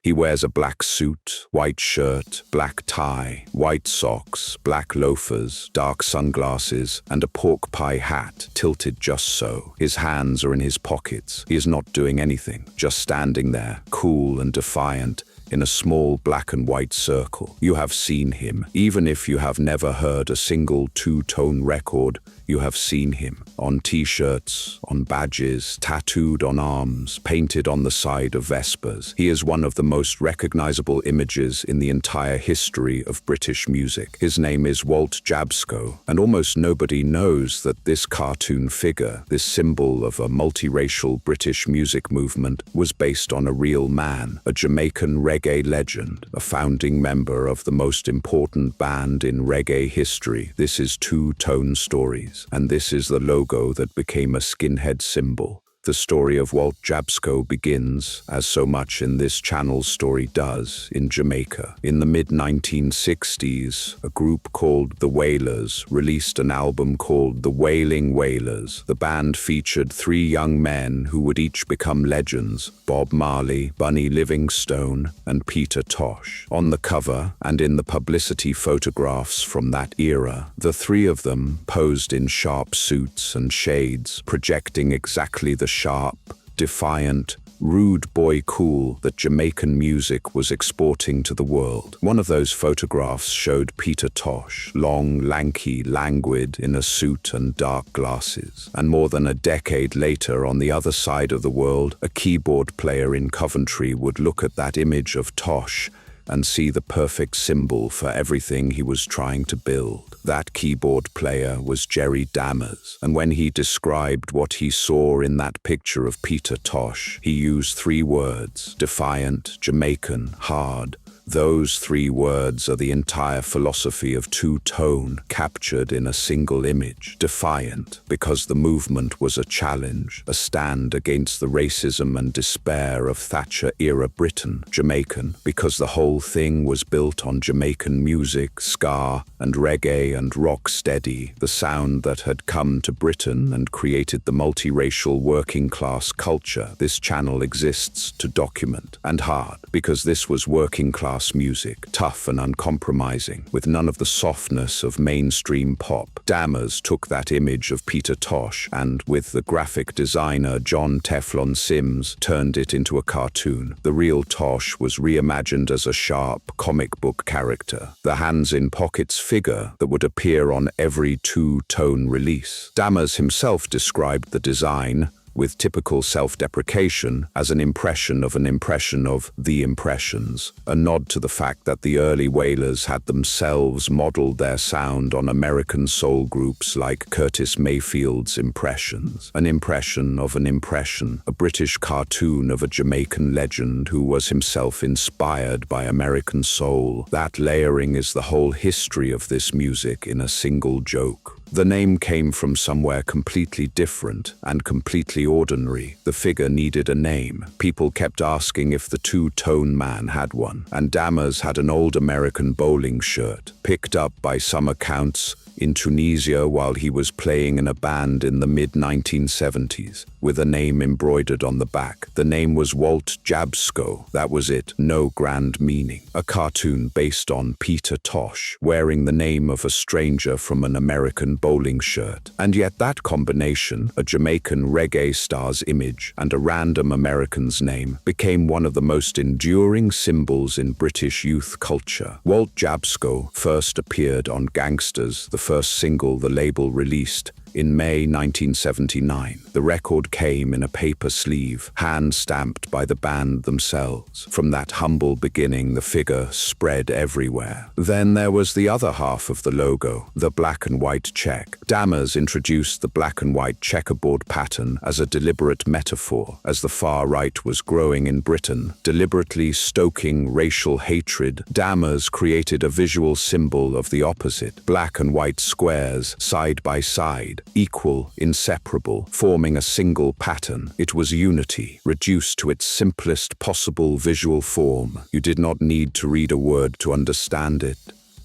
He wears a black suit, white shirt, black tie, white socks, black loafers, dark sunglasses, and a pork pie hat tilted just so. His hands are in his pockets. He is not doing anything, just standing there, cool and defiant, in a small black and white circle. You have seen him. Even if you have never heard a single two-tone record, you have seen him. On t-shirts, on badges, tattooed on arms, painted on the side of Vespers. He is one of the most recognizable images in the entire history of British music. His name is Walt Jabsco, and almost nobody knows that this cartoon figure, this symbol of a multiracial British music movement, was based on a real man, a Jamaican reggae legend, a founding member of the most important band in reggae history. This is Two Tone Stories, and this is the logo that became a skinhead symbol. The story of Walt Jabsco begins, as so much in this channel's story does, in Jamaica. In the mid-1960s, a group called the Wailers released an album called The Wailing Wailers. The band featured three young men who would each become legends: Bob Marley, Bunny Livingstone, and Peter Tosh. On the cover, and in the publicity photographs from that era, the three of them posed in sharp suits and shades, projecting exactly the sharp, defiant, rude boy cool that Jamaican music was exporting to the world. One of those photographs showed Peter Tosh, long, lanky, languid, in a suit and dark glasses. And more than a decade later, on the other side of the world, a keyboard player in Coventry would look at that image of Tosh and see the perfect symbol for everything he was trying to build. That keyboard player was Jerry Dammers, and when he described what he saw in that picture of Peter Tosh, he used three words: defiant, Jamaican, hard. Those three words are the entire philosophy of two-tone, captured in a single image. Defiant, because the movement was a challenge, a stand against the racism and despair of Thatcher-era Britain. Jamaican, because the whole thing was built on Jamaican music, ska and reggae and rock steady, the sound that had come to Britain and created the multiracial working-class culture this channel exists to document. And hard, because this was working-class music, tough and uncompromising, with none of the softness of mainstream pop. Dammers took that image of Peter Tosh and, with the graphic designer John Teflon Sims, turned it into a cartoon. The real Tosh was reimagined as a sharp comic book character, the hands-in-pockets figure that would appear on every two-tone release. Dammers himself described the design, with typical self-deprecation, as an impression of the impressions, a nod to the fact that the early Wailers had themselves modeled their sound on American soul groups like Curtis Mayfield's Impressions. An impression of an impression, a British cartoon of a Jamaican legend who was himself inspired by American soul. That layering is the whole history of this music in a single joke. The name came from somewhere completely different and completely ordinary. The figure needed a name. People kept asking if the two-tone man had one, and Dammers had an old American bowling shirt, picked up by some accounts in Tunisia while he was playing in a band in the mid-1970s, with a name embroidered on the back. The name was Walt Jabsco. That was it, no grand meaning. A cartoon based on Peter Tosh, wearing the name of a stranger from an American bowling shirt. And yet that combination, a Jamaican reggae star's image and a random American's name, became one of the most enduring symbols in British youth culture. Walt Jabsco first appeared on Gangsters, the first single the label released, in May 1979. The record came in a paper sleeve, hand-stamped by the band themselves. From that humble beginning, the figure spread everywhere. Then there was the other half of the logo, the black and white check. Dammers introduced the black and white checkerboard pattern as a deliberate metaphor, as the far right was growing in Britain, deliberately stoking racial hatred. Dammers created a visual symbol of the opposite, black and white squares side by side, equal, inseparable, forming a single pattern. It was unity, reduced to its simplest possible visual form. You did not need to read a word to understand it,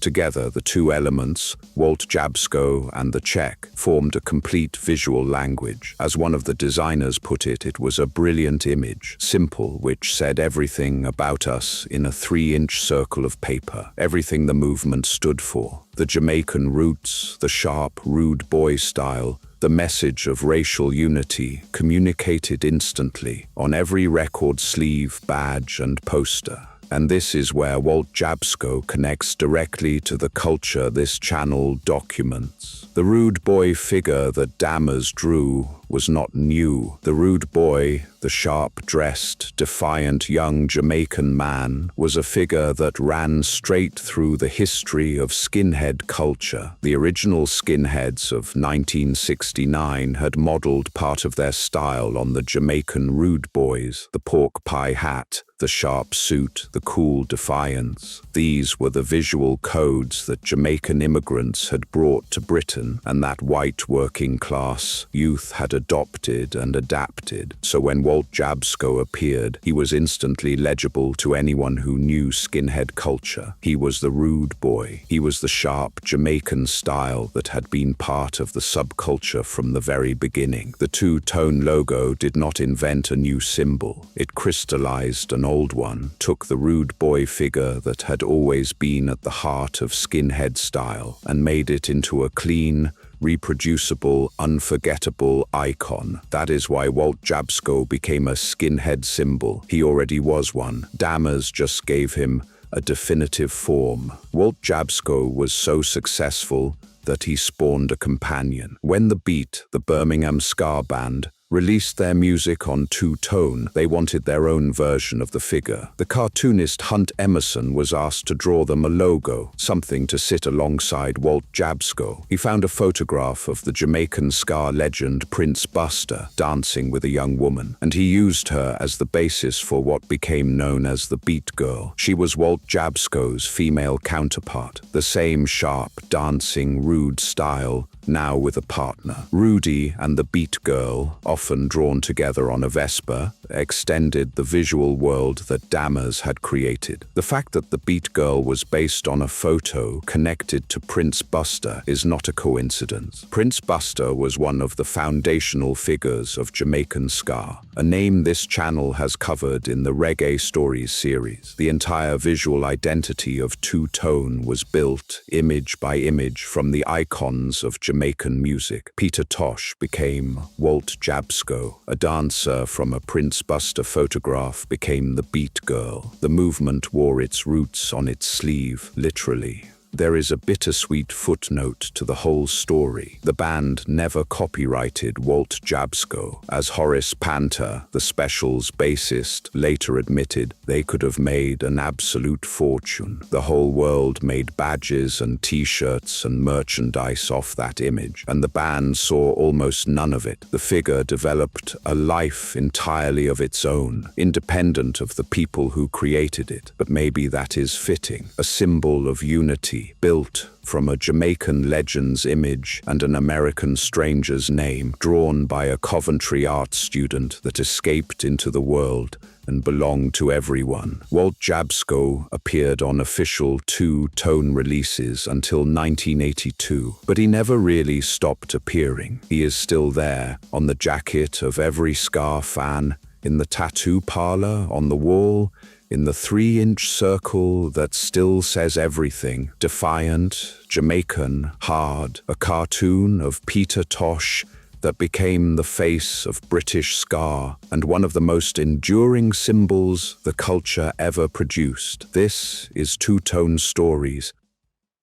Together, the two elements, Walt Jabsco and the check, formed a complete visual language. As one of the designers put it, it was a brilliant image, simple, which said everything about us in a 3-inch circle of paper, everything the movement stood for. The Jamaican roots, the sharp, rude boy style, the message of racial unity communicated instantly on every record sleeve, badge, and poster. And this is where Walt Jabsco connects directly to the culture this channel documents. The rude boy figure that Dammers drew was not new. The rude boy, the sharp-dressed, defiant young Jamaican man, was a figure that ran straight through the history of skinhead culture. The original skinheads of 1969 had modeled part of their style on the Jamaican rude boys, the pork pie hat, the sharp suit, the cool defiance. These were the visual codes that Jamaican immigrants had brought to Britain and that white working-class youth had adopted and adapted. So when Walt Jabsco appeared, he was instantly legible to anyone who knew skinhead culture. He was the rude boy. He was the sharp Jamaican style that had been part of the subculture from the very beginning. The two-tone logo did not invent a new symbol. It crystallized an old one, took the rude boy figure that had always been at the heart of skinhead style, and made it into a clean, reproducible, unforgettable icon. That is why Walt Jabsco became a skinhead symbol. He already was one. Dammers just gave him a definitive form. Walt Jabsco was so successful that he spawned a companion. When The Beat, the Birmingham ska band, released their music on two-tone, they wanted their own version of the figure. The cartoonist Hunt Emerson was asked to draw them a logo, something to sit alongside Walt Jabsco. He found a photograph of the Jamaican ska legend Prince Buster dancing with a young woman, and he used her as the basis for what became known as the Beat Girl. She was Walt Jabsco's female counterpart, the same sharp, dancing, rude style, now with a partner. Rudy and the Beat Girl, often drawn together on a Vespa, extended the visual world that Dammers had created. The fact that the Beat Girl was based on a photo connected to Prince Buster is not a coincidence. Prince Buster was one of the foundational figures of Jamaican ska, a name this channel has covered in the Reggae Stories series. The entire visual identity of two-tone was built, image by image, from the icons of Jamaican music. Peter Tosh became Walt Jabsco. A dancer from a Prince Buster photograph became the Beat Girl. The movement wore its roots on its sleeve, literally. There is a bittersweet footnote to the whole story. The band never copyrighted Walt Jabsco. As Horace Panter, the Specials' bassist, later admitted, they could have made an absolute fortune. The whole world made badges and t-shirts and merchandise off that image, and the band saw almost none of it. The figure developed a life entirely of its own, independent of the people who created it. But maybe that is fitting. A symbol of unity, built from a Jamaican legend's image and an American stranger's name, drawn by a Coventry art student that escaped into the world and belonged to everyone. Walt Jabsco appeared on official two-tone releases until 1982, but he never really stopped appearing. He is still there, on the jacket of every ska fan, in the tattoo parlor, on the wall, in the 3-inch circle that still says everything. Defiant, Jamaican, hard, a cartoon of Peter Tosh that became the face of British ska and one of the most enduring symbols the culture ever produced. This is Two Tone Stories,